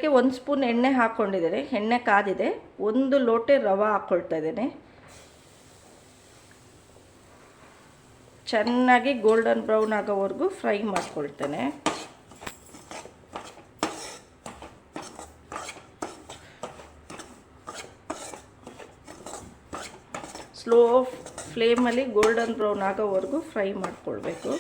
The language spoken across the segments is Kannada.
ಇದಕ್ಕೆ 1 ಸ್ಪೂನ್ ಎಣ್ಣೆ ಹಾಕ್ಕೊಂಡಿದ್ದೇನೆ. ಎಣ್ಣೆ ಕಾದಿದೆ. 1 ಲೋಟೆ ರವೆ ಹಾಕ್ಕೊಳ್ತಾ ಇದ್ದೇನೆ. ಚೆನ್ನಾಗಿ ಗೋಲ್ಡನ್ ಬ್ರೌನ್ ಆಗೋವರೆಗೂ ಫ್ರೈ ಮಾಡ್ಕೊಳ್ತೇನೆ. ಸ್ಲೋ ಫ್ಲೇಮಲ್ಲಿ ಗೋಲ್ಡನ್ ಬ್ರೌನ್ ಆಗೋವರೆಗೂ ಫ್ರೈ ಮಾಡ್ಕೊಳ್ಬೇಕು.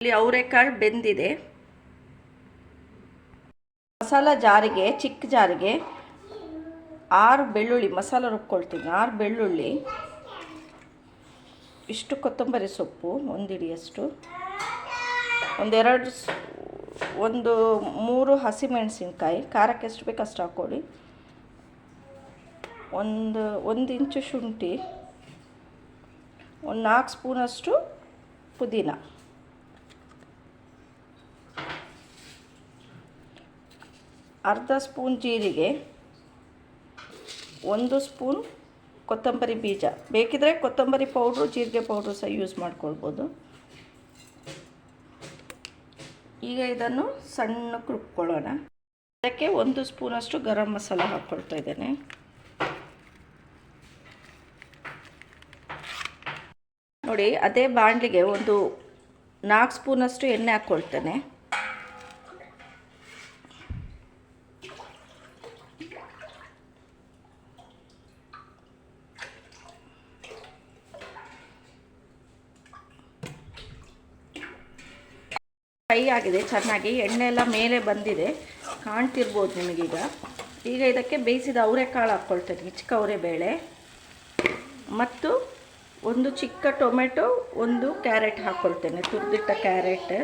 ಇಲ್ಲಿ ಅವರೆಕಾಳು ಬೆಂದಿದೆ. ಮಸಾಲ ಜಾರಿಗೆ, ಚಿಕ್ಕ ಜಾರಿಗೆ 6 ಬೆಳ್ಳುಳ್ಳಿ ಮಸಾಲ ರುಬ್ಕೊಳ್ತೀನಿ. 6 ಬೆಳ್ಳುಳ್ಳಿ, ಇಷ್ಟು ಕೊತ್ತಂಬರಿ ಸೊಪ್ಪು 1 ಹಿಡಿಯಷ್ಟು, ಒಂದು 3 ಹಸಿಮೆಣಸಿನ್ಕಾಯಿ, ಖಾರಕ್ಕೆ ಎಷ್ಟು ಬೇಕು ಅಷ್ಟು ಹಾಕ್ಕೊಳ್ಳಿ. ಒಂದು ಇಂಚು ಶುಂಠಿ, 4 ಸ್ಪೂನಷ್ಟು ಪುದೀನ, ಅರ್ಧ ಸ್ಪೂನ್ ಜೀರಿಗೆ, 1 ಸ್ಪೂನ್ ಕೊತ್ತಂಬರಿ ಬೀಜ. ಬೇಕಿದ್ರೆ ಕೊತ್ತಂಬರಿ ಪೌಡ್ರು, ಜೀರಿಗೆ ಪೌಡ್ರು ಸಹ ಯೂಸ್ ಮಾಡ್ಕೊಳ್ಬೋದು. ಈಗ ಇದನ್ನು ಸಣ್ಣಕ್ಕೆ ರುಬ್ಕೊಳ್ಳೋಣ. ಅದಕ್ಕೆ 1 ಸ್ಪೂನಷ್ಟು ಗರಂ ಮಸಾಲ ಹಾಕ್ಕೊಳ್ತಾ ಇದ್ದೇನೆ. ನೋಡಿ, ಅದೇ ಬಾಣಲಿಗೆ 4 ಸ್ಪೂನಷ್ಟು ಎಣ್ಣೆ ಹಾಕ್ಕೊಳ್ತೇನೆ. ಫ್ರೈ ಆಗಿದೆ ಚೆನ್ನಾಗಿ, ಎಣ್ಣೆ ಎಲ್ಲ ಮೇಲೆ ಬಂದಿದೆ, ಕಾಣ್ತಿರ್ಬೋದು ನಿಮಗೀಗ. ಈಗ ಇದಕ್ಕೆ ಬೇಯಿಸಿದ ಅವರೆಕಾಳು ಹಾಕ್ಕೊಳ್ತೇನೆ, ಚಿಕ್ಕ ಅವರೆಬೇಳೆ, ಮತ್ತು 1 ಚಿಕ್ಕ ಟೊಮೆಟೊ, 1 ಕ್ಯಾರೆಟ್ ಹಾಕ್ಕೊಳ್ತೇನೆ, ತುರಿದಿಟ್ಟ ಕ್ಯಾರೆಟ್.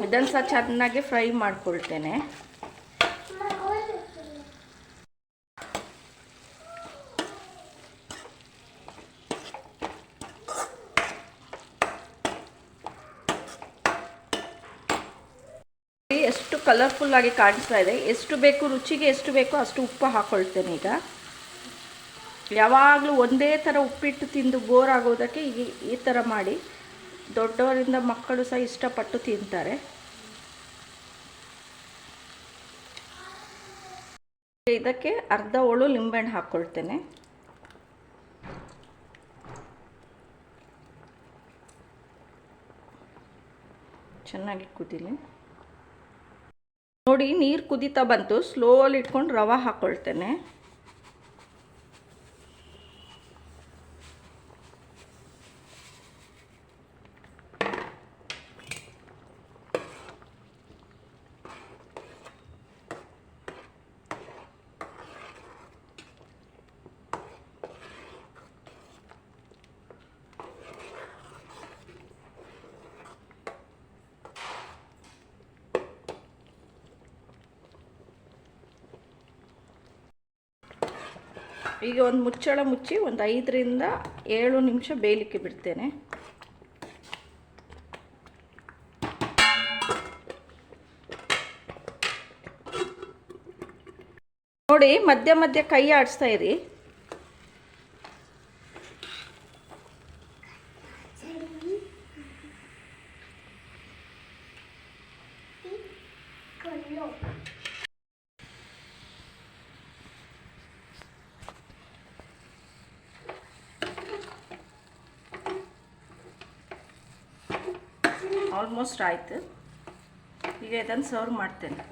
ಇದನ್ನು ಸಹ ಚೆನ್ನಾಗಿ ಫ್ರೈ ಮಾಡ್ಕೊಳ್ತೇನೆ. ಎಷ್ಟು ಕಲರ್ಫುಲ್ಲಾಗಿ ಕಾಣಿಸ್ತಾ ಇದೆ. ಎಷ್ಟು ಬೇಕು, ರುಚಿಗೆ ಎಷ್ಟು ಬೇಕೋ ಅಷ್ಟು ಉಪ್ಪು ಹಾಕ್ಕೊಳ್ತೇನೆ. ಈಗ ಯಾವಾಗಲೂ ಒಂದೇ ಥರ ಉಪ್ಪಿಟ್ಟು ತಿಂದು ಬೋರ್ ಆಗೋದಕ್ಕೆ ಈ ಥರ ಮಾಡಿ. ದೊಡ್ಡವರಿಂದ ಮಕ್ಕಳು ಸಹ ಇಷ್ಟಪಟ್ಟು ತಿಂತಾರೆ. ಇದಕ್ಕೆ ಅರ್ಧ ಹೋಳು ಲಿಂಬೆಹಣ್ಣು ಹಾಕ್ಕೊಳ್ತೇನೆ. ಚೆನ್ನಾಗಿ ಕುದೀಲಿ. ನೋಡಿ, ನೀರು ಕುದೀತಾ ಬಂತು. ಸ್ಲೋಲಿ ಇಟ್ಕೊಂಡು ರವೆ ಹಾಕ್ಕೊಳ್ತೇನೆ. ಈಗ ಒಂದು ಮುಚ್ಚಳ ಮುಚ್ಚಿ 5 ರಿಂದ 7 ನಿಮಿಷ ಬೇಯಲಿಕ್ಕೆ ಬಿಡ್ತೇನೆ. ನೋಡಿ, ಮಧ್ಯ ಮಧ್ಯ ಕೈ ಆಡಿಸ್ತಾ ಇರಿ. ಆಲ್ಮೋಸ್ಟ್ ಆಯಿತು. ಈಗ ಇದನ್ನು ಸರ್ವ್ ಮಾಡ್ತೇನೆ.